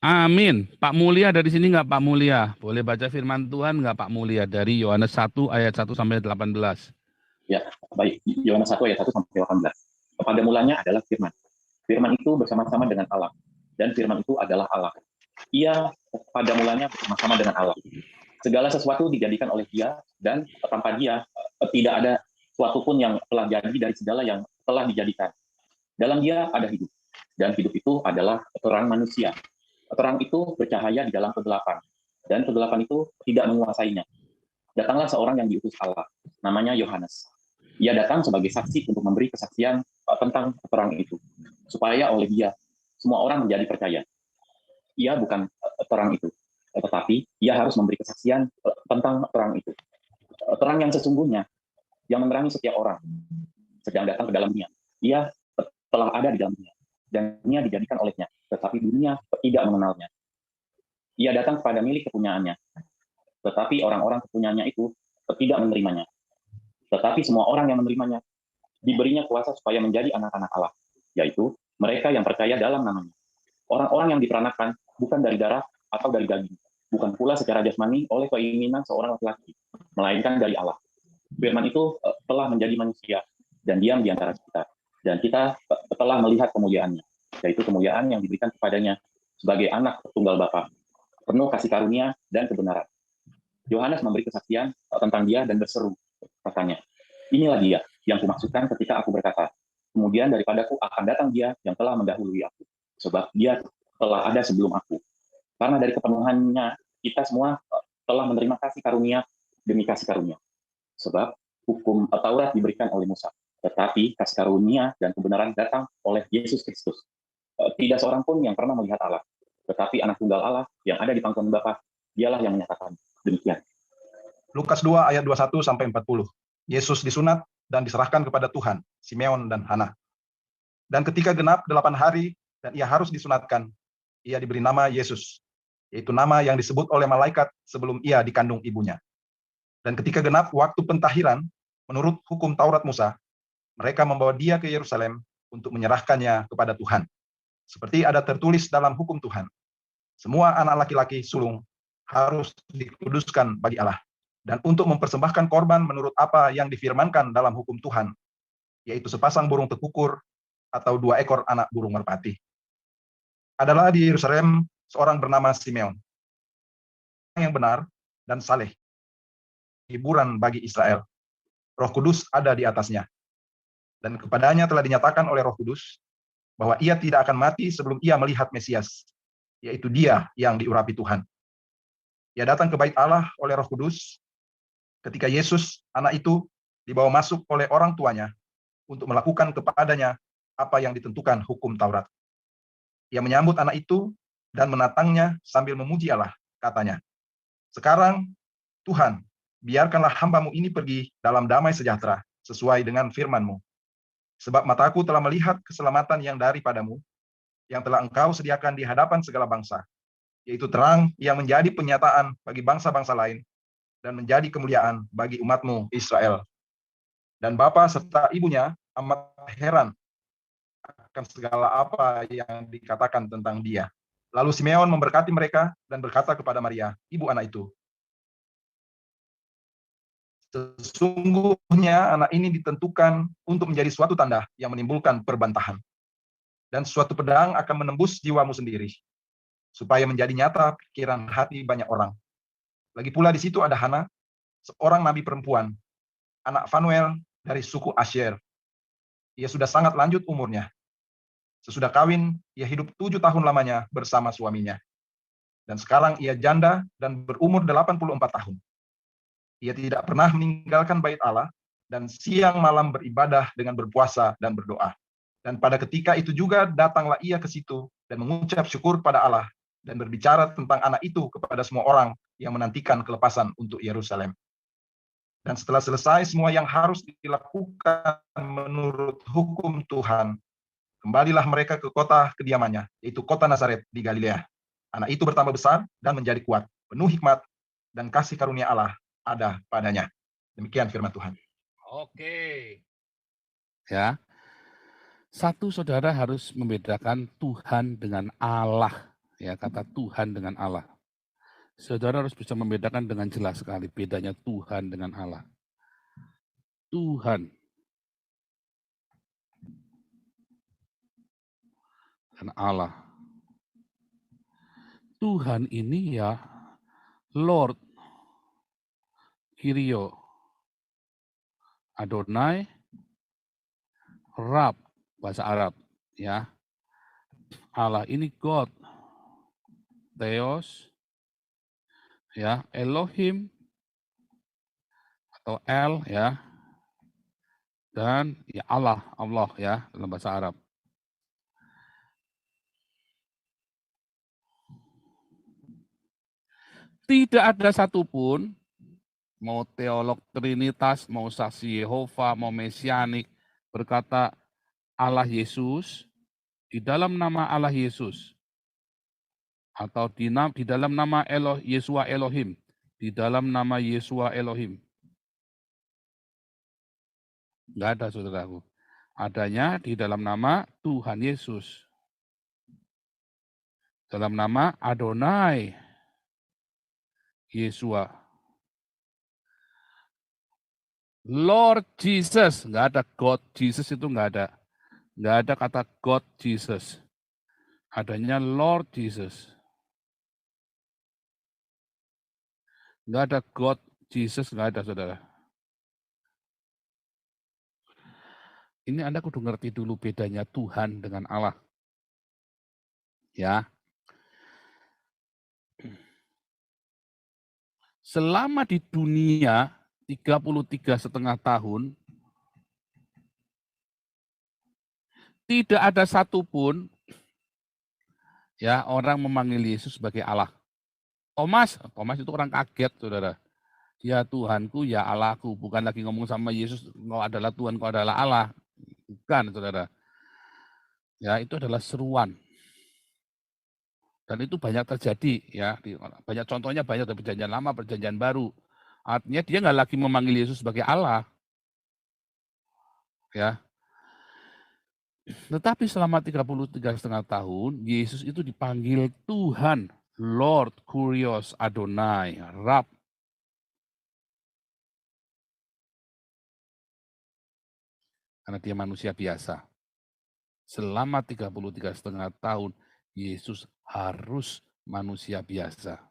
Amin. Pak Mulia dari sini nggak Pak Mulia? Boleh baca firman Tuhan nggak Pak Mulia dari Yohanes 1 ayat 1 sampai 18? Ya, baik. Yohanes 1 ayat 1 sampai 18. Pada mulanya adalah firman. Firman itu bersama-sama dengan Allah. Dan firman itu adalah Allah. Ia pada mulanya bersama-sama dengan Allah. Segala sesuatu dijadikan oleh Dia, dan tanpa Dia tidak ada sesuatu pun yang telah jadi dari segala yang telah dijadikan. Dalam Dia ada hidup, dan hidup itu adalah terang manusia. Terang itu bercahaya di dalam kegelapan, dan kegelapan itu tidak menguasainya. Datanglah seorang yang diutus Allah, namanya Yohanes. Ia datang sebagai saksi untuk memberi kesaksian tentang terang itu, supaya oleh Dia semua orang menjadi percaya. Ia bukan terang itu, tetapi ia harus memberi kesaksian tentang terang itu. Terang yang sesungguhnya, yang menerangi setiap orang, sedang datang ke dalam dunia. Ia telah ada di dalam dunia, dan dunia dijadikan olehnya, tetapi dunia tidak mengenalnya. Ia datang kepada milik kepunyaannya, tetapi orang-orang kepunyaannya itu tidak menerimanya. Tetapi semua orang yang menerimanya, diberinya kuasa supaya menjadi anak-anak Allah, yaitu mereka yang percaya dalam namanya. Orang-orang yang diperanakan bukan dari darah atau dari daging, bukan pula secara jasmani oleh keinginan seorang laki-laki, melainkan dari Allah. Firman itu telah menjadi manusia dan diam di antara kita. Dan kita telah melihat kemuliaannya, yaitu kemuliaan yang diberikan kepadanya sebagai anak tunggal Bapa, penuh kasih karunia dan kebenaran. Yohanes memberi kesaksian tentang Dia dan berseru, katanya, inilah Dia yang kumaksudkan ketika aku berkata, kemudian daripadaku akan datang Dia yang telah mendahului aku, sebab Dia telah ada sebelum aku. Karena dari kepenuhannya kita semua telah menerima kasih karunia demi kasih karunia. Sebab hukum Taurat diberikan oleh Musa, tetapi kasih karunia dan kebenaran datang oleh Yesus Kristus. Tidak seorang pun yang pernah melihat Allah, tetapi anak tunggal Allah yang ada di pangkuan Bapa, Dialah yang menyatakan demikian. Lukas 2 ayat 21 sampai 40. Yesus disunat dan diserahkan kepada Tuhan, Simeon dan Hana. Dan ketika genap 8 hari dan ia harus disunatkan, ia diberi nama Yesus, yaitu nama yang disebut oleh malaikat sebelum ia dikandung ibunya. Dan ketika genap waktu pentahiran, menurut hukum Taurat Musa, mereka membawa dia ke Yerusalem untuk menyerahkannya kepada Tuhan. Seperti ada tertulis dalam hukum Tuhan, semua anak laki-laki sulung harus dikuduskan bagi Allah, dan untuk mempersembahkan korban menurut apa yang difirmankan dalam hukum Tuhan, yaitu sepasang burung tekukur atau 2 ekor anak burung merpati. Adalah di Yerusalem seorang bernama Simeon, yang benar dan saleh, hiburan bagi Israel. Roh Kudus ada di atasnya, dan kepadanya telah dinyatakan oleh Roh Kudus bahwa ia tidak akan mati sebelum ia melihat Mesias, yaitu Dia yang diurapi Tuhan. Ia datang ke bait Allah oleh Roh Kudus ketika Yesus, anak itu, dibawa masuk oleh orang tuanya untuk melakukan kepadanya apa yang ditentukan hukum Taurat. Ia menyambut anak itu dan menatangnya sambil memuji Allah, katanya, sekarang, Tuhan, biarkanlah hamba-Mu ini pergi dalam damai sejahtera, sesuai dengan firman-Mu. Sebab mataku telah melihat keselamatan yang daripadamu, yang telah Engkau sediakan di hadapan segala bangsa, yaitu terang yang menjadi penyataan bagi bangsa-bangsa lain, dan menjadi kemuliaan bagi umat-Mu Israel. Dan bapa serta ibunya amat heran akan segala apa yang dikatakan tentang Dia. Lalu Simeon memberkati mereka dan berkata kepada Maria, ibu anak itu, sesungguhnya anak ini ditentukan untuk menjadi suatu tanda yang menimbulkan perbantahan, dan suatu pedang akan menembus jiwamu sendiri, supaya menjadi nyata pikiran hati banyak orang. Lagi pula di situ ada Hana, seorang nabi perempuan, anak Fanuel dari suku Asyer. Ia sudah sangat lanjut umurnya. Sesudah kawin, ia hidup 7 tahun lamanya bersama suaminya. Dan sekarang ia janda dan berumur 84 tahun. Ia tidak pernah meninggalkan bait Allah, dan siang malam beribadah dengan berpuasa dan berdoa. Dan pada ketika itu juga datanglah ia ke situ dan mengucap syukur pada Allah dan berbicara tentang anak itu kepada semua orang yang menantikan kelepasan untuk Yerusalem. Dan setelah selesai semua yang harus dilakukan menurut hukum Tuhan, kembalilah mereka ke kota kediamannya, yaitu kota Nazaret di Galilea. Anak itu bertambah besar dan menjadi kuat, penuh hikmat, dan kasih karunia Allah ada padanya. Demikian firman Tuhan. Oke. Ya. Satu, saudara harus membedakan Tuhan dengan Allah. Ya, kata Tuhan dengan Allah. Saudara harus bisa membedakan dengan jelas sekali bedanya Tuhan dengan Allah. Tuhan dan Allah. Tuhan ini ya Lord, Kyrio, Adonai, Rab, bahasa Arab, ya. Allah ini God, Theos, ya, Elohim atau El, ya, dan ya Allah ya dalam bahasa Arab. Tidak ada satupun, mau teolog Trinitas, mau saksi Yehova, mau Mesianik, berkata Allah Yesus, di dalam nama Allah Yesus, atau di dalam nama Yesua Elohim, di dalam nama Yesua Elohim. Enggak ada, saudaraku. Adanya di dalam nama Tuhan Yesus. Dalam nama Adonai Yesua. Lord Jesus, enggak ada God Jesus, itu enggak ada. Enggak ada kata God Jesus. Adanya Lord Jesus. Enggak ada God Jesus, enggak ada, saudara. Ini Anda kudu ngerti dulu bedanya Tuhan dengan Allah. Ya. Selama di dunia 33,5 tahun, tidak ada satupun ya orang memanggil Yesus sebagai Allah. Thomas itu orang kaget, saudara. Ya Tuhanku, ya Allahku. Bukan lagi ngomong sama Yesus, kau adalah Tuhan, kau adalah Allah. Bukan, saudara. Ya, itu adalah seruan. Dan itu banyak terjadi, ya. Banyak contohnya, banyak dari perjanjian lama, perjanjian baru. Artinya dia nggak lagi memanggil Yesus sebagai Allah. Ya. Tetapi selama 33,5 tahun, Yesus itu dipanggil Tuhan, Lord, Kyrios, Adonai, Rab. Karena dia manusia biasa. Selama 33,5 tahun, Yesus harus manusia biasa.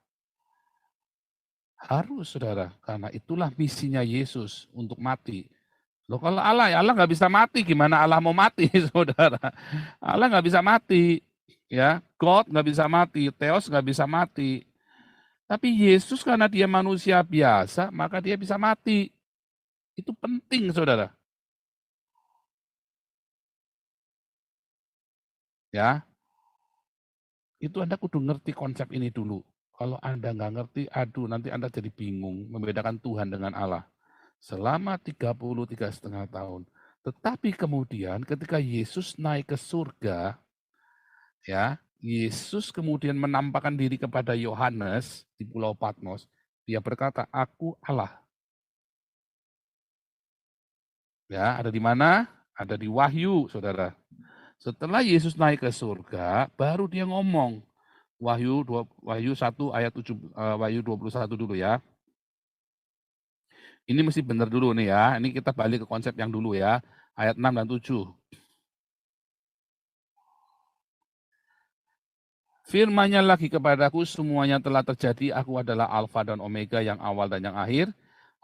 Harus, saudara, karena itulah misinya Yesus untuk mati. Loh, kalau Allah, ya Allah nggak bisa mati, gimana Allah mau mati, saudara? Allah nggak bisa mati, ya. God nggak bisa mati, Theos nggak bisa mati. Tapi Yesus karena dia manusia biasa, maka dia bisa mati. Itu penting, saudara. Ya, itu Anda kudu ngerti konsep ini dulu. Kalau Anda nggak ngerti, aduh nanti Anda jadi bingung membedakan Tuhan dengan Allah. Selama 33,5 tahun. Tetapi kemudian ketika Yesus naik ke surga, ya, Yesus kemudian menampakkan diri kepada Yohanes di Pulau Patmos. Dia berkata, "Aku Allah." Ya, ada di mana? Ada di Wahyu, saudara. Setelah Yesus naik ke surga, baru dia ngomong. Wahyu 1 ayat 7, Wahyu 21 dulu ya. Ini mesti benar dulu nih ya. Ini kita balik ke konsep yang dulu ya. Ayat 6 dan 7. Firman-Nya lagi kepadaku, semuanya telah terjadi, aku adalah Alfa dan Omega, yang awal dan yang akhir.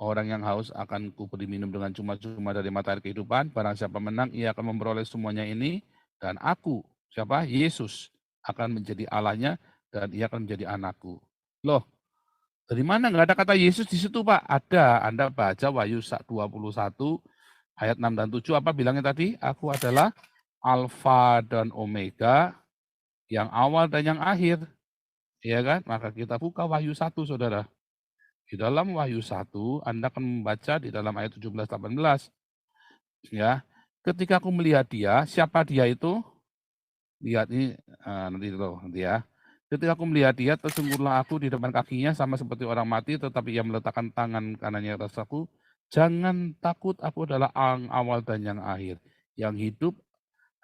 Orang yang haus akan kuberi minum dengan cuma-cuma dari mata air kehidupan. Barang siapa menang, ia akan memperoleh semuanya ini. Dan aku, siapa? Yesus, akan menjadi Allahnya, dan ia akan menjadi anakku. Loh, dari mana? Nggak ada kata Yesus di situ, Pak. Ada. Anda baca Wahyu 21, ayat 6 dan 7, apa bilangnya tadi? Aku adalah Alfa dan Omega, yang awal dan yang akhir. Ya kan? Maka kita buka Wahyu 1, saudara. Di dalam Wahyu 1, Anda akan membaca di dalam ayat 17-18. Ya, ketika aku melihat dia, siapa dia itu? Lihat ini, nanti ya. Ketika aku melihat dia, tersungkurlah aku di depan kakinya sama seperti orang mati, tetapi ia meletakkan tangan kanannya atas aku. Jangan takut, aku adalah yang awal dan yang akhir. Yang hidup,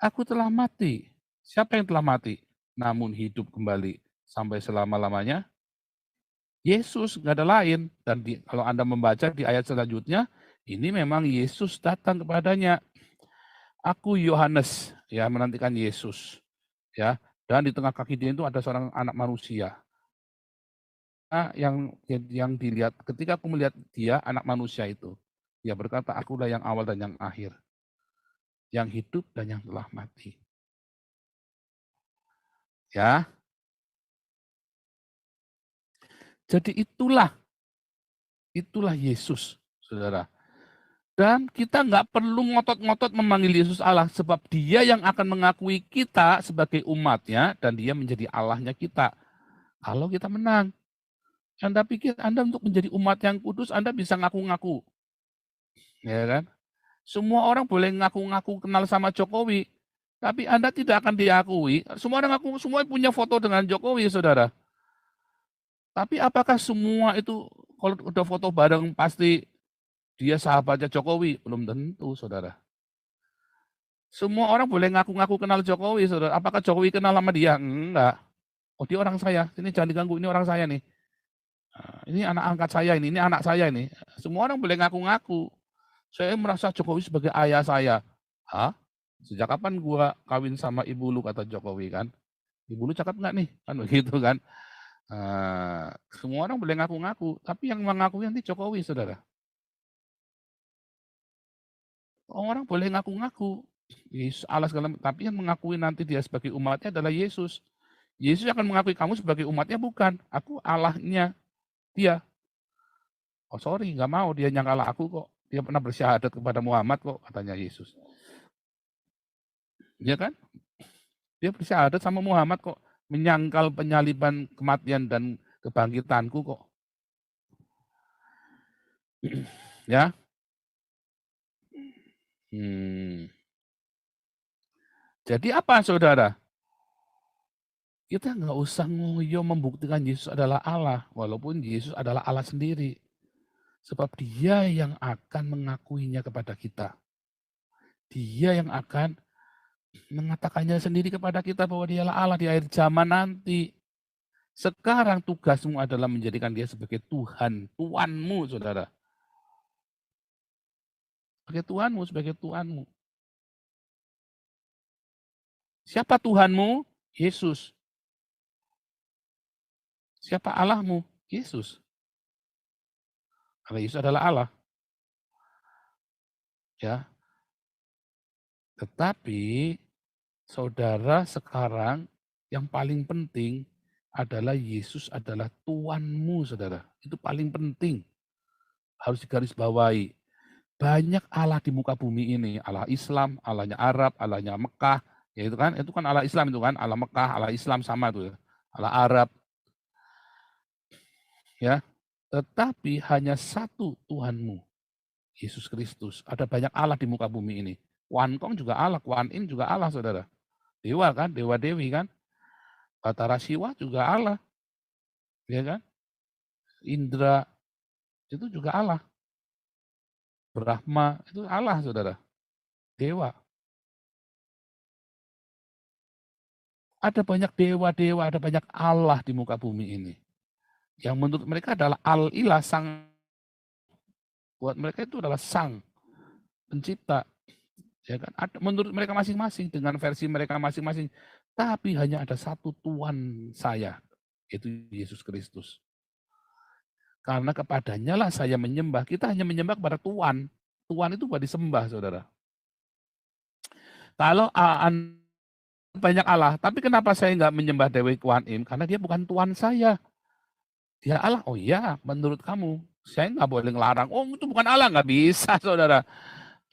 aku telah mati. Siapa yang telah mati? Namun hidup kembali. sampai selama-lamanya. Yesus, nggak ada lain. Dan kalau Anda membaca di ayat selanjutnya, ini memang Yesus datang kepadanya. Aku Yohanes, ya, menantikan Yesus, ya. Dan di tengah kaki dia itu ada seorang anak manusia. Nah, yang dilihat ketika aku melihat dia, anak manusia itu, dia berkata, akulah yang awal dan yang akhir, yang hidup dan yang telah mati. Ya, jadi itulah Yesus, saudara. Dan kita nggak perlu ngotot-ngotot memanggil Yesus Allah, sebab dia yang akan mengakui kita sebagai umatnya, dan dia menjadi Allahnya kita. Kalau kita menang. Anda pikir Anda untuk menjadi umat yang kudus, Anda bisa ngaku-ngaku. Ya kan? Semua orang boleh ngaku-ngaku kenal sama Jokowi, tapi Anda tidak akan diakui. Semua orang ngaku, semua punya foto dengan Jokowi, saudara. Tapi apakah semua itu, kalau udah foto bareng, pasti dia sahabatnya Jokowi? Belum tentu, saudara. Semua orang boleh ngaku-ngaku kenal Jokowi, saudara. Apakah Jokowi kenal sama dia? Enggak. Oh, dia orang saya. Ini jangan diganggu, ini orang saya nih. Ini anak angkat saya ini anak saya ini. Semua orang boleh ngaku-ngaku. Saya merasa Jokowi sebagai ayah saya. Hah? Sejak kapan gua kawin sama ibu lu, kata Jokowi kan? Ibu lu cakep nggak nih? Kan begitu kan? Semua orang boleh ngaku-ngaku, tapi yang mengakui nanti Jokowi, saudara. Orang boleh ngaku-ngaku, Yesus Allah segala, tapi yang mengakui nanti dia sebagai umatnya adalah Yesus. Yesus akan mengakui kamu sebagai umatnya, bukan. Aku Allahnya dia. Oh sorry, nggak mau dia nyangkal aku kok. Dia pernah bersyahadat kepada Muhammad kok, katanya Yesus. Ya kan? Dia bersyahadat sama Muhammad kok. Menyangkal penyaliban, kematian, dan kebangkitanku kok. Ya. Jadi apa, saudara? Kita nggak usah ngoyo membuktikan Yesus adalah Allah, walaupun Yesus adalah Allah sendiri. Sebab dia yang akan mengakuinya kepada kita. Dia yang akan mengatakannya sendiri kepada kita bahwa dialah Allah di akhir zaman nanti. Sekarang tugasmu adalah menjadikan dia sebagai Tuhan, Tuanmu, saudara. Sebagai Tuanmu. Siapa Tuhanmu? Yesus. Siapa Allahmu? Yesus. Karena Yesus adalah Allah. Ya. Tetapi saudara, sekarang yang paling penting adalah Yesus adalah Tuanmu, saudara. Itu paling penting. Harus digarisbawahi. Banyak Allah di muka bumi ini. Allah Islam, Allahnya Arab, Allahnya Mekah. Ya itu kan Allah Islam itu kan. Allah Mekah, Allah Islam sama tuh. Allah Arab. Ya. Tetapi hanya satu Tuhanmu, Yesus Kristus. Ada banyak Allah di muka bumi ini. Kuan Kong juga Allah, Kuan Yin juga Allah, saudara. Dewa kan, Dewa Dewi kan. Batara Siwa juga Allah. Ya kan? Indra itu juga Allah. Brahma itu Allah, saudara. Dewa. Ada banyak dewa-dewa, ada banyak Allah di muka bumi ini. Yang menurut mereka adalah Al-Ilah, sang. Buat mereka itu adalah sang pencipta. Ya kan? Menurut mereka masing-masing, dengan versi mereka masing-masing. Tapi hanya ada satu Tuhan saya, yaitu Yesus Kristus. Karena kepadanya lah saya menyembah. Kita hanya menyembah kepada Tuhan. Tuhan itu buat disembah, saudara. Kalau banyak Allah, tapi kenapa saya nggak menyembah Dewi Kuan Im? Karena dia bukan Tuhan saya. Dia Allah. Oh iya, menurut kamu. Saya nggak boleh ngelarang. Oh itu bukan Allah, nggak bisa, saudara.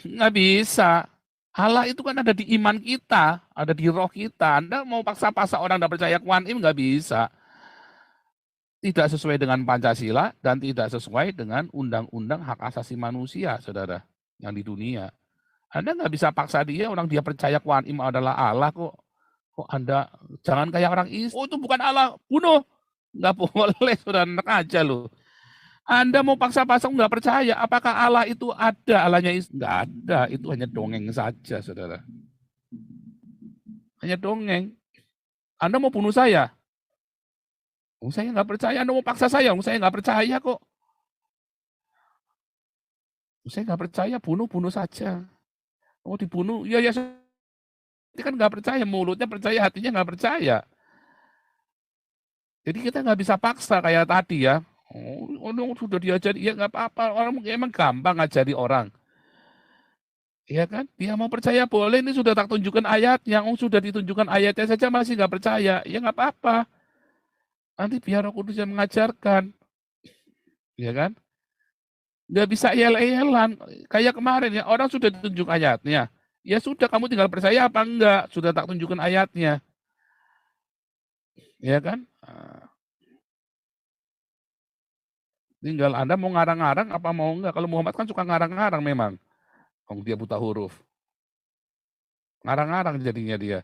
Nggak bisa. Allah itu kan ada di iman kita, ada di roh kita. Anda mau paksa-paksa orang tidak percaya Kuan Im, nggak bisa. Tidak sesuai dengan Pancasila dan tidak sesuai dengan undang-undang hak asasi manusia, saudara, yang di dunia. Anda nggak bisa paksa dia, orang dia percaya Kuan Im adalah Allah kok. Kok Anda jangan kayak orang Islam, oh itu bukan Allah, bunuh. Nggak boleh, saudara, enak aja loh. Anda mau paksa-paksa nggak percaya, apakah Allah itu ada, Allahnya nggak ada, itu hanya dongeng saja, saudara. Hanya dongeng. Anda mau bunuh saya? Saya nggak percaya, Anda mau paksa saya, saya nggak percaya kok. Saya nggak percaya, bunuh saja. Mau dibunuh, ya kan nggak percaya, mulutnya percaya, hatinya nggak percaya. Jadi kita nggak bisa paksa kayak tadi ya. Oh, sudah diajari, ya nggak apa-apa, orang emang gampang ngajari orang. Ya kan, dia mau percaya boleh, ini sudah tak tunjukkan ayatnya, sudah ditunjukkan ayatnya saja masih nggak percaya, ya nggak apa-apa. Nanti biar Roh Kudus yang mengajarkan, ya kan? Nggak bisa yel-yelan, kayak kemarin ya, orang sudah ditunjuk ayatnya, ya sudah kamu tinggal percaya apa enggak, sudah tak tunjukkan ayatnya. Ya kan? Tinggal Anda mau ngarang-ngarang apa mau enggak. Kalau Muhammad kan suka ngarang-ngarang memang. Dia buta huruf. Ngarang-ngarang jadinya dia.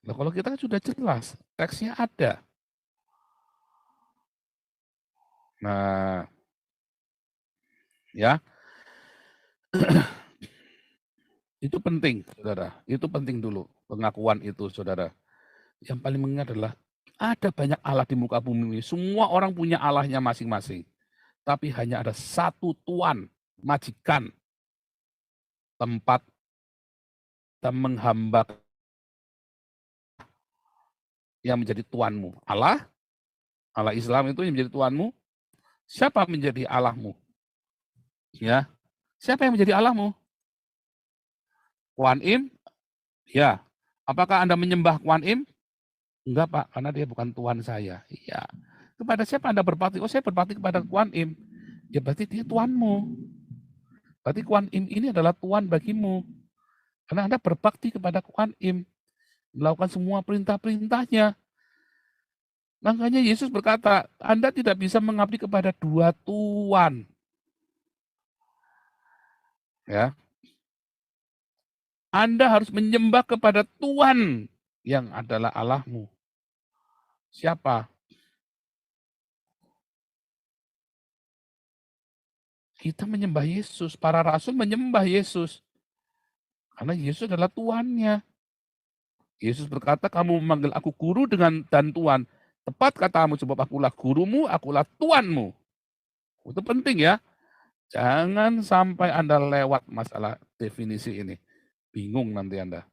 Nah, kalau kita kan sudah jelas, teksnya ada. Nah, ya. Itu penting, Saudara. Itu penting dulu, pengakuan itu, Saudara. Yang paling penting adalah ada banyak Allah di muka bumi ini. Semua orang punya Allahnya masing-masing. Tapi hanya ada satu Tuhan, majikan, tempat kita menghamba yang menjadi Tuhanmu. Allah Islam itu yang menjadi Tuhanmu. Siapa menjadi Allahmu? Ya, siapa yang menjadi Allahmu? Kuan Im? Ya. Apakah Anda menyembah Kuan Im? Enggak, Pak, karena dia bukan Tuhan saya. Iya. Kepada siapa Anda berbakti? Oh, saya berbakti kepada Kuan Im. Ya berarti dia Tuhanmu. Berarti Kuan Im ini adalah Tuhan bagimu. Karena Anda berbakti kepada Kuan Im. Melakukan semua perintah-perintahnya. Makanya Yesus berkata, Anda tidak bisa mengabdi kepada dua Tuhan. Ya. Anda harus menyembah kepada Tuhan yang adalah Allahmu. Siapa? Kita menyembah Yesus. Para rasul menyembah Yesus. Karena Yesus adalah Tuhannya. Yesus berkata, kamu memanggil aku guru dan Tuhan. Tepat katamu, sebab akulah gurumu, akulah Tuhanmu. Itu penting ya. Jangan sampai Anda lewat masalah definisi ini. Bingung nanti Anda.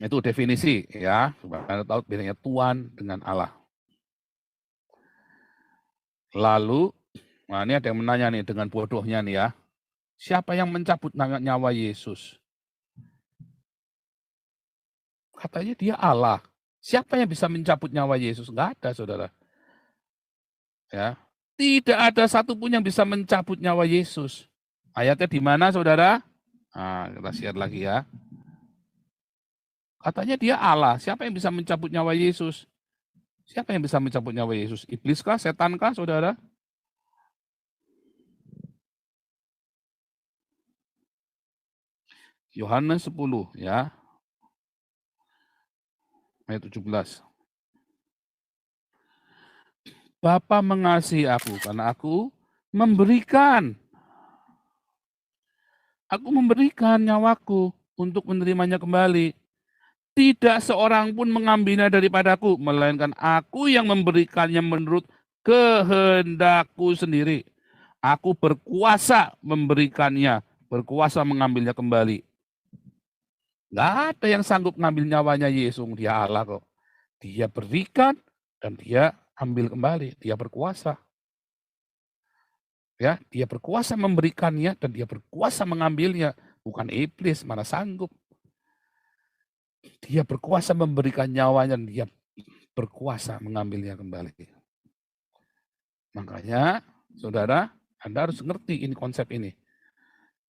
Itu definisi ya. Supaya Anda tahu bedanya Tuhan dengan Allah. Lalu, nah ini ada yang menanya nih dengan bodohnya nih ya. Siapa yang mencabut nyawa Yesus? Katanya dia Allah. Siapa yang bisa mencabut nyawa Yesus? Enggak ada, Saudara. Ya. Tidak ada satupun yang bisa mencabut nyawa Yesus. Ayatnya di mana, Saudara? Nah, kita share lagi ya. Katanya dia Allah. Siapa yang bisa mencabut nyawa Yesus? Siapa yang bisa mencabut nyawa Yesus? Iblis kah? Setan kah, Saudara? Yohanes 10 ya. Ayat 17. Bapa mengasihi aku karena aku memberikan nyawaku untuk menerimanya kembali. Tidak seorang pun mengambilnya daripadaku, melainkan aku yang memberikannya menurut kehendakku sendiri. Aku berkuasa memberikannya, berkuasa mengambilnya kembali. Nggak ada yang sanggup mengambil nyawanya Yesus, dia Allah kok. Dia berikan dan dia ambil kembali, dia berkuasa. Ya, dia berkuasa memberikannya dan dia berkuasa mengambilnya, bukan iblis, mana sanggup. Dia berkuasa memberikan nyawanya dan dia berkuasa mengambilnya kembali. Makanya, Saudara, Anda harus ngerti ini konsep ini.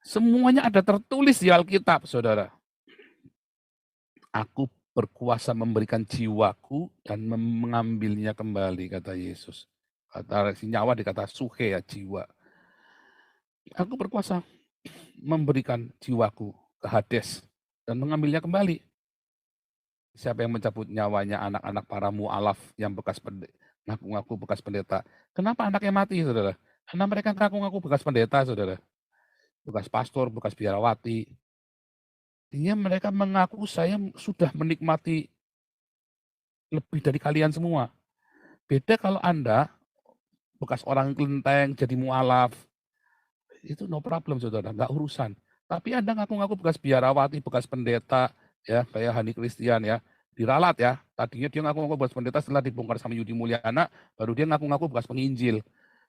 Semuanya ada tertulis di Alkitab, Saudara. Aku berkuasa memberikan jiwaku dan mengambilnya kembali, kata Yesus. Kata nyawa dikata suhe ya, jiwa. Aku berkuasa memberikan jiwaku ke Hades dan mengambilnya kembali. Siapa yang mencabut nyawanya anak-anak para mu'alaf yang bekas ngaku-ngaku bekas pendeta? Kenapa anaknya mati, Saudara? Karena mereka ngaku-ngaku bekas pendeta, Saudara. Bekas pastor, bekas biarawati. Artinya mereka mengaku saya sudah menikmati lebih dari kalian semua. Beda kalau Anda bekas orang kelenteng jadi mualaf, itu no problem saudara, nggak urusan. Tapi Anda ngaku-ngaku bekas biarawati, bekas pendeta, ya kayak Hani Christian ya, diralat ya. Tadinya dia ngaku-ngaku bekas pendeta, setelah dibongkar sama Yudi Mulyana, baru dia ngaku-ngaku bekas penginjil.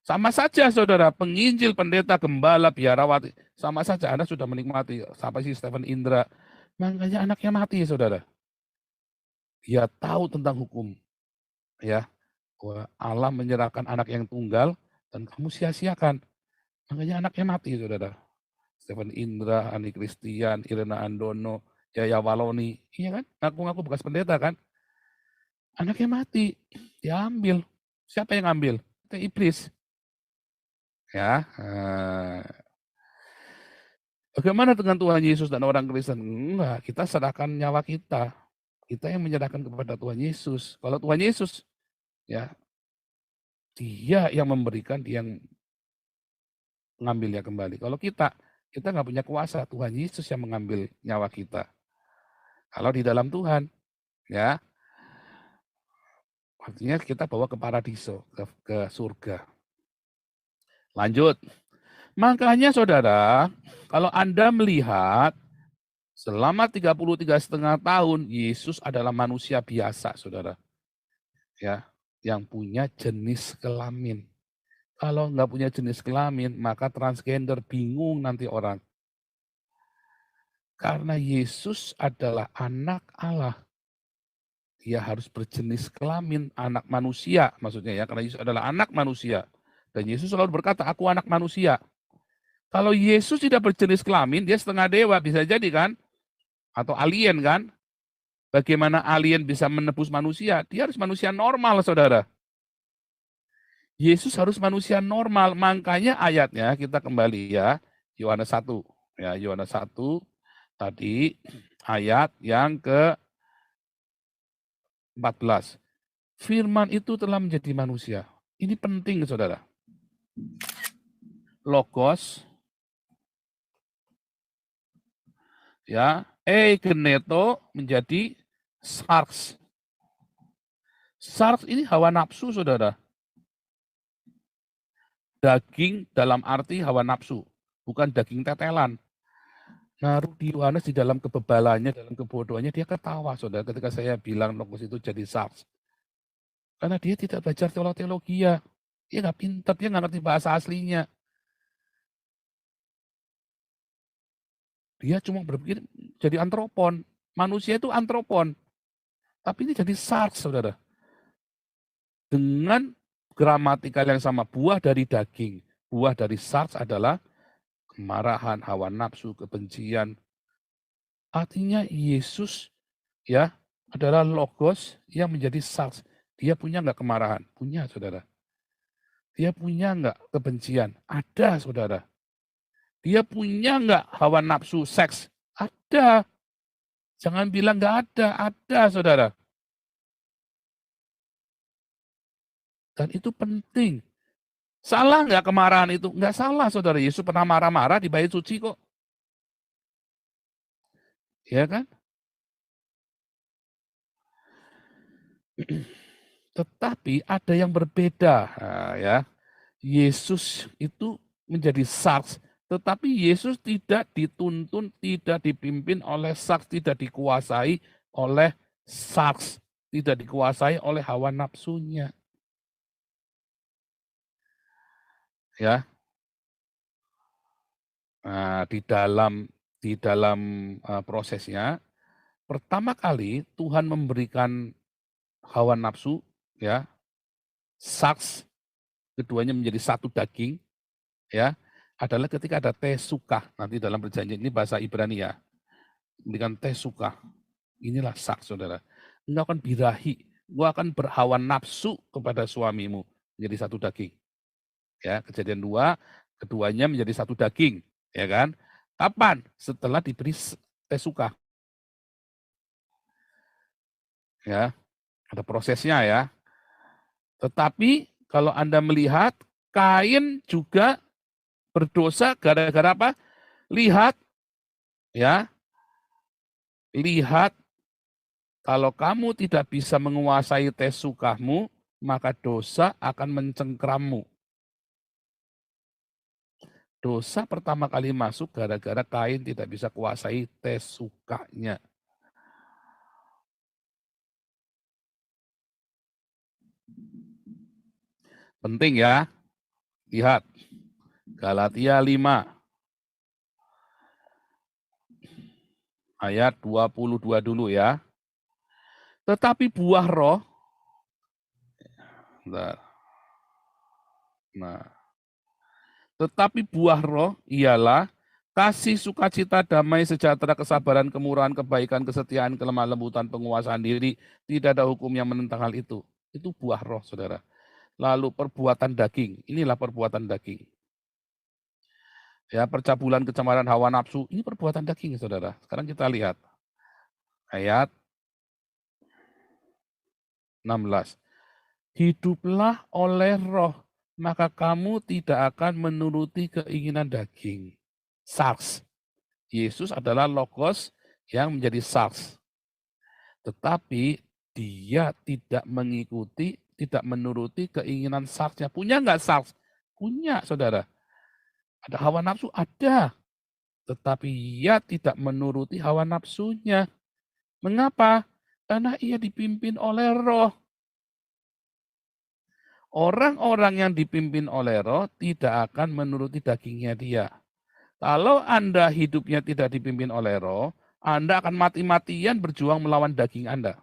Sama saja saudara, penginjil, pendeta, gembala, biarawati, sama saja Anda sudah menikmati. Sampai si Stephen Indra, makanya anaknya mati saudara. Dia tahu tentang hukum, ya, bahwa Allah menyerahkan anak yang tunggal dan kamu sia-siakan. Makanya anaknya mati saudara. Stephen Indra, Ani Christian, Irena Andono, Yaya Waloni, iya kan? Ngaku-ngaku bekas pendeta kan? Anaknya mati, diambil. Siapa yang ambil? Itu iblis. Ya. Bagaimana dengan Tuhan Yesus dan orang Kristen? Enggak, kita serahkan nyawa kita. Kita yang menyerahkan kepada Tuhan Yesus. Kalau Tuhan Yesus, ya, dia yang memberikan, dia yang mengambilnya kembali. Kalau kita nggak punya kuasa, Tuhan Yesus yang mengambil nyawa kita. Kalau di dalam Tuhan, ya, artinya kita bawa ke paradiso, ke surga. Lanjut. Makanya saudara, kalau Anda melihat selama 33,5 tahun, Yesus adalah manusia biasa, saudara. Ya, yang punya jenis kelamin. Kalau nggak punya jenis kelamin, maka transgender bingung nanti orang. Karena Yesus adalah anak Allah. Dia harus berjenis kelamin, anak manusia maksudnya ya. Karena Yesus adalah anak manusia. Dan Yesus selalu berkata, aku anak manusia. Kalau Yesus tidak berjenis kelamin, dia setengah dewa, bisa jadi kan? Atau alien kan? Bagaimana alien bisa menebus manusia? Dia harus manusia normal, saudara. Yesus harus manusia normal, makanya ayatnya kita kembali ya, Yohanes 1. Ya, Yohanes 1 tadi ayat yang ke-14. Firman itu telah menjadi manusia. Ini penting, saudara. Logos, ya, geneto menjadi sarx. Sarx ini hawa nafsu, saudara. Daging dalam arti hawa nafsu, bukan daging tetelan. Nah, di Yohanes di dalam kebebalannya, dalam kebodohannya, dia ketawa, saudara, ketika saya bilang logos itu jadi sarx. Karena dia tidak belajar teologi ya. Dia nggak pintar, dia nggak ngerti bahasa aslinya. Dia cuma berpikir jadi antropon. Manusia itu antropon. Tapi ini jadi sarx, saudara. Dengan gramatikal yang sama, buah dari daging. Buah dari sarx adalah kemarahan, hawa nafsu, kebencian. Artinya Yesus ya adalah logos yang menjadi sarx. Dia punya nggak kemarahan? Punya, saudara. Dia punya nggak kebencian? Ada, saudara. Dia punya nggak hawa nafsu seks? Ada. Jangan bilang nggak ada, saudara. Dan itu penting. Salah nggak kemarahan itu? Nggak salah, saudara. Yesus pernah marah-marah di bait suci kok. Ya kan? Tetapi ada yang berbeda. Nah, ya. Yesus itu menjadi sarx, tetapi Yesus tidak dituntun, tidak dipimpin oleh sarx, tidak dikuasai oleh sarx, tidak dikuasai oleh hawa nafsunya. Ya. Nah, di dalam prosesnya, pertama kali Tuhan memberikan hawa nafsu, ya, sarx, keduanya menjadi satu daging, ya, adalah ketika ada tesukah, nanti dalam perjanjian ini bahasa Ibrani ya, memberikan tesukah, inilah sarx, saudara. Engkau akan birahi, engkau akan berhawa nafsu kepada suamimu, menjadi satu daging. Ya, Kejadian 2, keduanya menjadi satu daging, ya kan? Kapan? Setelah diberi tesukah. Ya, ada prosesnya ya. Tetapi kalau Anda melihat Kain juga berdosa gara-gara apa? Lihat ya. Lihat Kalau kamu tidak bisa menguasai tes sukamu, maka dosa akan mencengkrammu. Dosa pertama kali masuk gara-gara Kain tidak bisa kuasai tes sukanya. Penting ya. Lihat. Galatia 5. Ayat 22 dulu ya. Tetapi buah roh. Bentar. Nah. Tetapi buah roh ialah kasih, sukacita, damai, sejahtera, kesabaran, kemurahan, kebaikan, kesetiaan, kelemah lembutan, penguasaan diri. Tidak ada hukum yang menentang hal itu. Itu buah roh, saudara. Lalu perbuatan daging. Inilah perbuatan daging. Ya, percabulan, kecemaran, hawa nafsu. Ini perbuatan daging, saudara. Sekarang kita lihat. Ayat 16. Hiduplah oleh roh, maka kamu tidak akan menuruti keinginan daging. Sarx. Yesus adalah logos yang menjadi sarx. Tetapi dia tidak mengikuti, tidak menuruti keinginan sarxnya. Punya nggak sarx? Punya, saudara. Ada hawa nafsu? Ada. Tetapi ia tidak menuruti hawa nafsunya. Mengapa? Karena ia dipimpin oleh roh. Orang-orang yang dipimpin oleh roh tidak akan menuruti dagingnya dia. Kalau Anda hidupnya tidak dipimpin oleh roh, Anda akan mati-matian berjuang melawan daging Anda.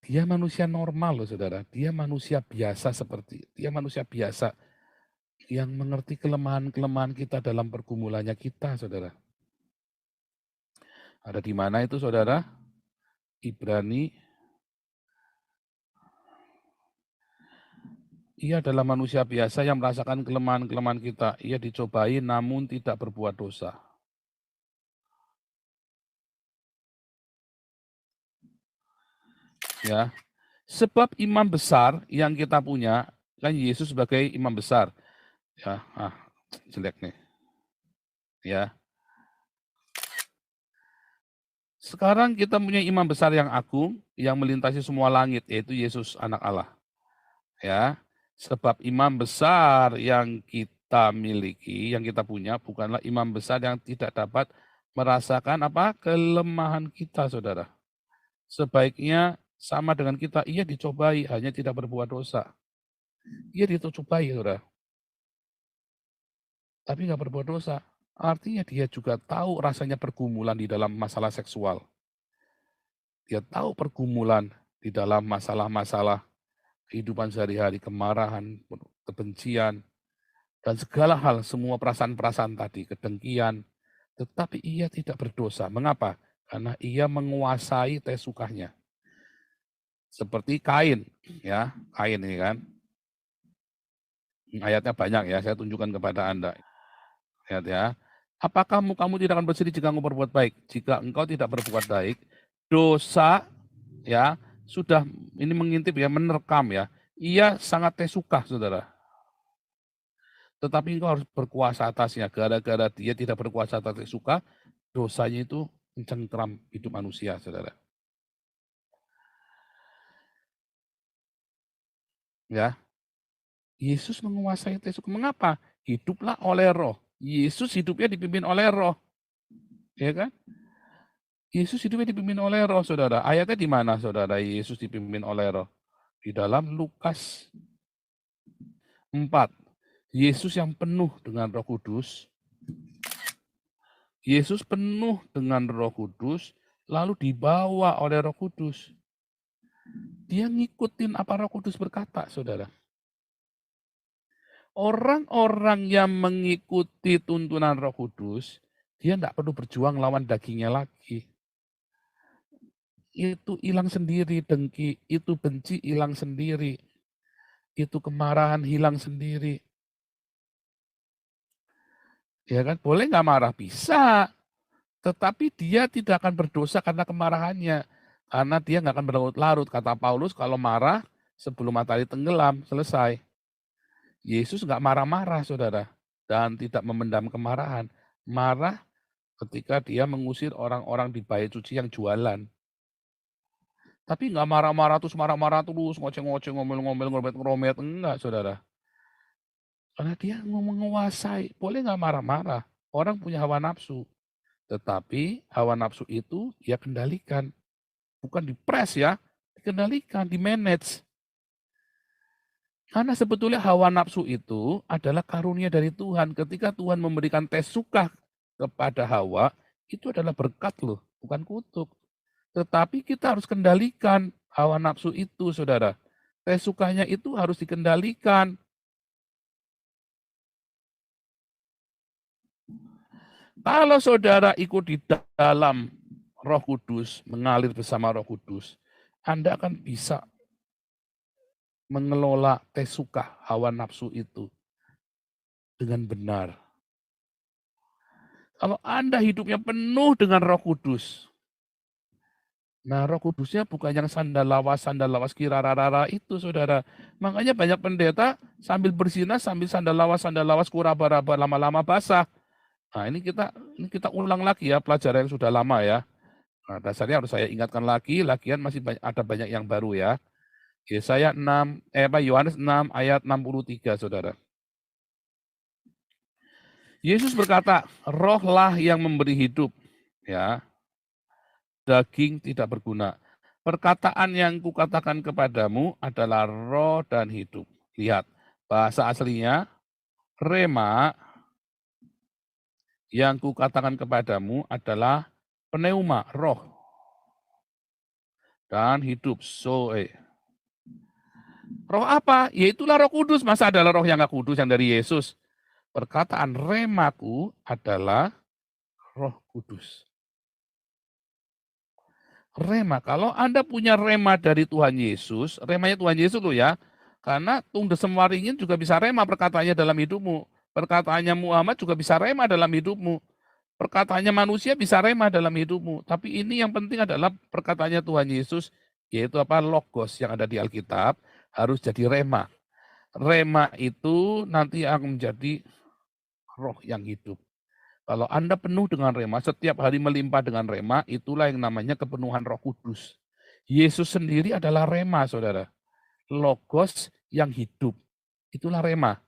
Dia manusia normal loh, saudara. Dia manusia biasa dia manusia biasa yang mengerti kelemahan-kelemahan kita dalam pergumulannya kita, saudara. Ada di mana itu, saudara? Ibrani. Ia adalah manusia biasa yang merasakan kelemahan-kelemahan kita. Ia dicobai namun tidak berbuat dosa. Ya. Sebab imam besar yang kita punya, kan Yesus sebagai imam besar. Ya, jelek nih. Ya. Sekarang kita punya imam besar yang agung, yang melintasi semua langit, yaitu Yesus anak Allah. Ya. Sebab imam besar yang kita miliki, yang kita punya, bukanlah imam besar yang tidak dapat merasakan apa? Kelemahan kita, saudara. Sebaiknya sama dengan kita, ia dicobai, hanya tidak berbuat dosa. Ia dicobai, saudara. Tapi nggak berbuat dosa. Artinya dia juga tahu rasanya pergumulan di dalam masalah seksual. Dia tahu pergumulan di dalam masalah-masalah kehidupan sehari-hari, kemarahan, kebencian, dan segala hal, semua perasaan-perasaan tadi, kedengkian. Tetapi ia tidak berdosa. Mengapa? Karena ia menguasai tes sukanya. Seperti Kain, ya, Kain ini kan. Ayatnya banyak ya, saya tunjukkan kepada Anda. Lihat ya. Apakah kamu tidak akan bersedih jika engkau berbuat baik? Jika engkau tidak berbuat baik, dosa ya sudah ini mengintip ya, menerkam ya. Ia sangat suka, saudara. Tetapi engkau harus berkuasa atasnya. Gara-gara dia tidak berkuasa atas suka, dosanya itu mencengkram hidup manusia, saudara. Ya, Yesus menguasai tes suka. Mengapa? Hiduplah oleh roh. Yesus hidupnya dipimpin oleh roh. Ya kan? Yesus hidupnya dipimpin oleh roh, saudara. Ayatnya di mana, saudara? Yesus dipimpin oleh roh. Di dalam Lukas 4. Yesus yang penuh dengan Roh Kudus. Yesus penuh dengan Roh Kudus, lalu dibawa oleh Roh Kudus. Dia ngikutin apa Roh Kudus berkata, saudara. Orang-orang yang mengikuti tuntunan Roh Kudus, dia tidak perlu berjuang lawan dagingnya lagi. Itu hilang sendiri dengki, itu benci hilang sendiri. Itu kemarahan hilang sendiri. Ya kan, boleh nggak marah? Bisa. Tetapi dia tidak akan berdosa karena kemarahannya. Karena dia nggak akan berlarut-larut. Kata Paulus, kalau marah sebelum matahari tenggelam, selesai. Yesus nggak marah-marah, saudara, dan tidak memendam kemarahan. Marah ketika dia mengusir orang-orang di bait suci yang jualan. Tapi nggak marah-marah terus, ngoceh-ngoceh, ngomel-ngomel, ngeromet-ngeromet, enggak, saudara. Karena dia menguasai, boleh nggak marah-marah. Orang punya hawa nafsu, tetapi hawa nafsu itu dia kendalikan. Bukan dipres ya, dikendalikan, dimanage. Karena sebetulnya hawa nafsu itu adalah karunia dari Tuhan. Ketika Tuhan memberikan tes suka kepada Hawa, itu adalah berkat loh, bukan kutuk. Tetapi kita harus kendalikan hawa nafsu itu, saudara. Tes sukanya itu harus dikendalikan. Kalau saudara ikut di dalam Roh Kudus, mengalir bersama Roh Kudus, Anda akan bisa mengelola tes suka hawa nafsu itu dengan benar. Kalau Anda hidupnya penuh dengan Roh Kudus, nah Roh Kudusnya bukan yang sandal lawas kirararara itu, saudara. Makanya banyak pendeta sambil berzina, sambil sandal lawas kuraba-raba, lama-lama basah. Nah ini kita ulang lagi ya pelajaran yang sudah lama ya. Nah dasarnya harus saya ingatkan lagi, lagian masih ada banyak yang baru ya. Yesaya Yohanes 6 ayat 63, saudara. Yesus berkata, rohlah yang memberi hidup, ya, daging tidak berguna. Perkataan yang kukatakan kepadamu adalah roh dan hidup. Lihat, bahasa aslinya, rema yang kukatakan kepadamu adalah pneuma, roh, dan hidup, zoe. Roh apa? Yaitulah Roh Kudus. Masa adalah roh yang nggak kudus yang dari Yesus? Perkataan remaku adalah Roh Kudus. Rema, kalau Anda punya rema dari Tuhan Yesus, remanya Tuhan Yesus loh ya, karena tung desem waringin juga bisa rema perkataannya dalam hidupmu. Perkataannya Muhammad juga bisa rema dalam hidupmu. Perkataannya manusia bisa rema dalam hidupmu. Tapi ini yang penting adalah perkataannya Tuhan Yesus, yaitu apa? Logos yang ada di Alkitab, harus jadi rema. Rema itu nanti akan menjadi roh yang hidup. Kalau Anda penuh dengan rema, setiap hari melimpah dengan rema, itulah yang namanya kepenuhan Roh Kudus. Yesus sendiri adalah rema, saudara. Logos yang hidup, itulah rema.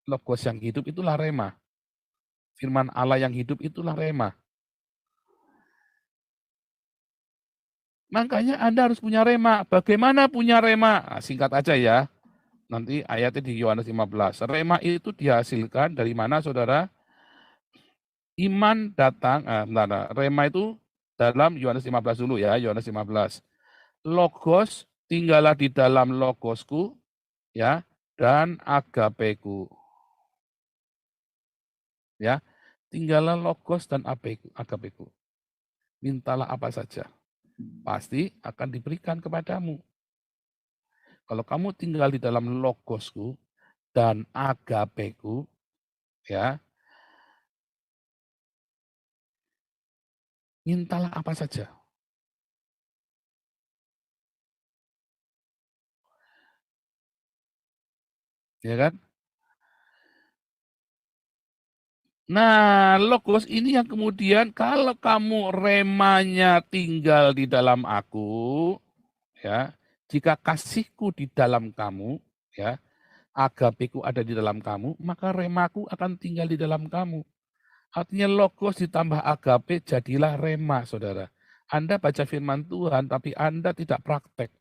Logos yang hidup, itulah rema. Firman Allah yang hidup, itulah rema. Makanya Anda harus punya rema. Bagaimana punya rema? Nah, singkat aja ya. Nanti ayatnya di Yohanes 15. Rema itu dihasilkan dari mana, saudara? Iman datang, rema itu dalam Yohanes 15 dulu ya, Yohanes 15. Logos, tinggallah di dalam logosku, ya, dan agapeku. Ya, tinggallah logos dan agapeku. Mintalah apa saja, pasti akan diberikan kepadamu. Kalau kamu tinggal di dalam logosku dan agapeku, ya, mintalah apa saja. Ya kan? Nah, logos ini yang kemudian kalau kamu remanya tinggal di dalam aku, ya, jika kasihku di dalam kamu, ya, agapeku ada di dalam kamu, maka remaku akan tinggal di dalam kamu. Artinya logos ditambah agape jadilah rema, saudara. Anda baca firman Tuhan, tapi Anda tidak praktek.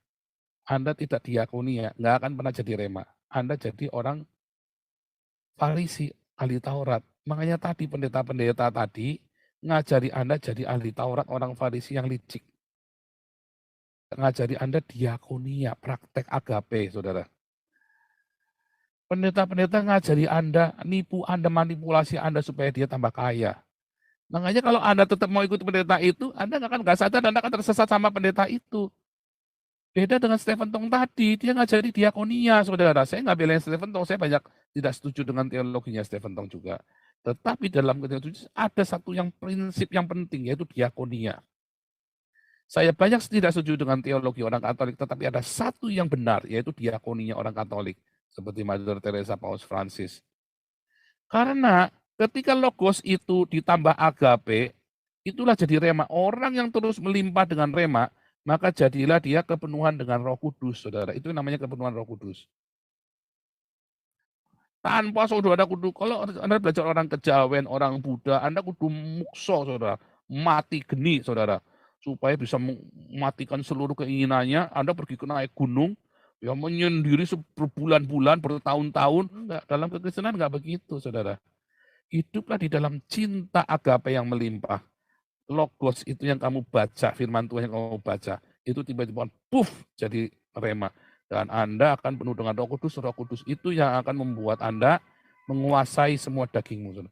Anda tidak diakonia, nggak akan pernah jadi rema. Anda jadi orang Farisi, ahli Taurat. Makanya tadi pendeta-pendeta tadi ngajari Anda jadi ahli Taurat, orang Farisi yang licik. Ngajari Anda diakonia, praktek agape, saudara. Pendeta-pendeta ngajari Anda, nipu Anda, manipulasi Anda supaya dia tambah kaya. Makanya kalau Anda tetap mau ikut pendeta itu, Anda nggak sadar, Anda akan tersesat sama pendeta itu. Beda dengan Stephen Tong tadi, dia ngajari diakonia, saudara. Saya nggak belain Stephen Tong, saya banyak tidak setuju dengan teologinya Stephen Tong juga. Tetapi dalam teologi ada satu yang prinsip yang penting, yaitu diakonia. Saya banyak tidak setuju dengan teologi orang Katolik, tetapi ada satu yang benar, yaitu diakonia orang Katolik. seperti Mother Teresa, Paus Francis. Karena ketika logos itu ditambah agape, itulah jadi rema. Orang yang terus melimpah dengan rema, maka jadilah dia kepenuhan dengan Roh Kudus, saudara. Itu namanya kepenuhan Roh Kudus. Tanpa saudara kudu, kalau Anda belajar orang kejawen, orang Buddha, Anda kudu mukso, saudara. Mati geni, saudara. Supaya bisa mematikan seluruh keinginannya, Anda pergi ke naik gunung, ya menyendiri berbulan-bulan, bertahun-tahun. Enggak, dalam kekristenan enggak begitu, saudara. Hiduplah di dalam cinta agape yang melimpah. Logos itu yang kamu baca, firman Tuhan yang kamu baca, itu tiba-tiba puff jadi rema. Dan Anda akan penuh dengan Roh Kudus. Roh Kudus itu yang akan membuat Anda menguasai semua dagingmu.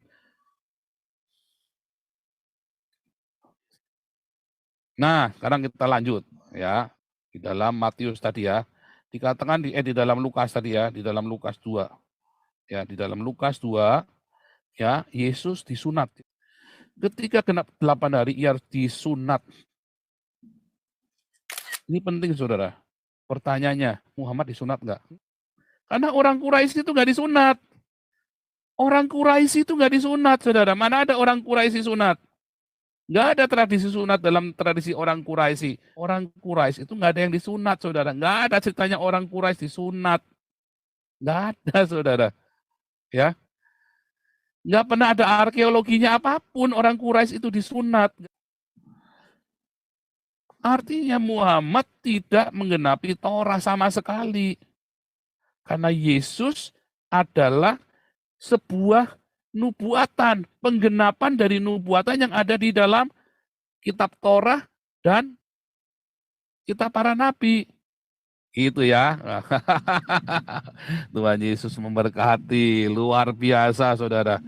Nah, sekarang kita lanjut ya. Di dalam Matius tadi ya. Dikatakan di dalam Lukas tadi ya, di dalam Lukas 2. Ya, di dalam Lukas 2 ya, Yesus disunat. Ketika genap 8 hari ia disunat. Ini penting, saudara. Pertanyaannya, Muhammad disunat enggak? Karena orang Quraisy itu enggak disunat. Orang Quraisy itu enggak disunat, saudara. Mana ada orang Quraisy sunat? Enggak ada tradisi sunat dalam tradisi orang Quraisy. Orang Quraisy itu enggak ada yang disunat, saudara. Enggak ada ceritanya orang Quraisy disunat. Enggak ada, saudara. Ya. Enggak pernah ada arkeologinya apapun orang Quraisy itu disunat. Artinya Muhammad tidak menggenapi Torah sama sekali. Karena Yesus adalah sebuah nubuatan, penggenapan dari nubuatan yang ada di dalam kitab Torah dan kitab para nabi. Itu ya. Tuhan Yesus memberkati, luar biasa, saudara.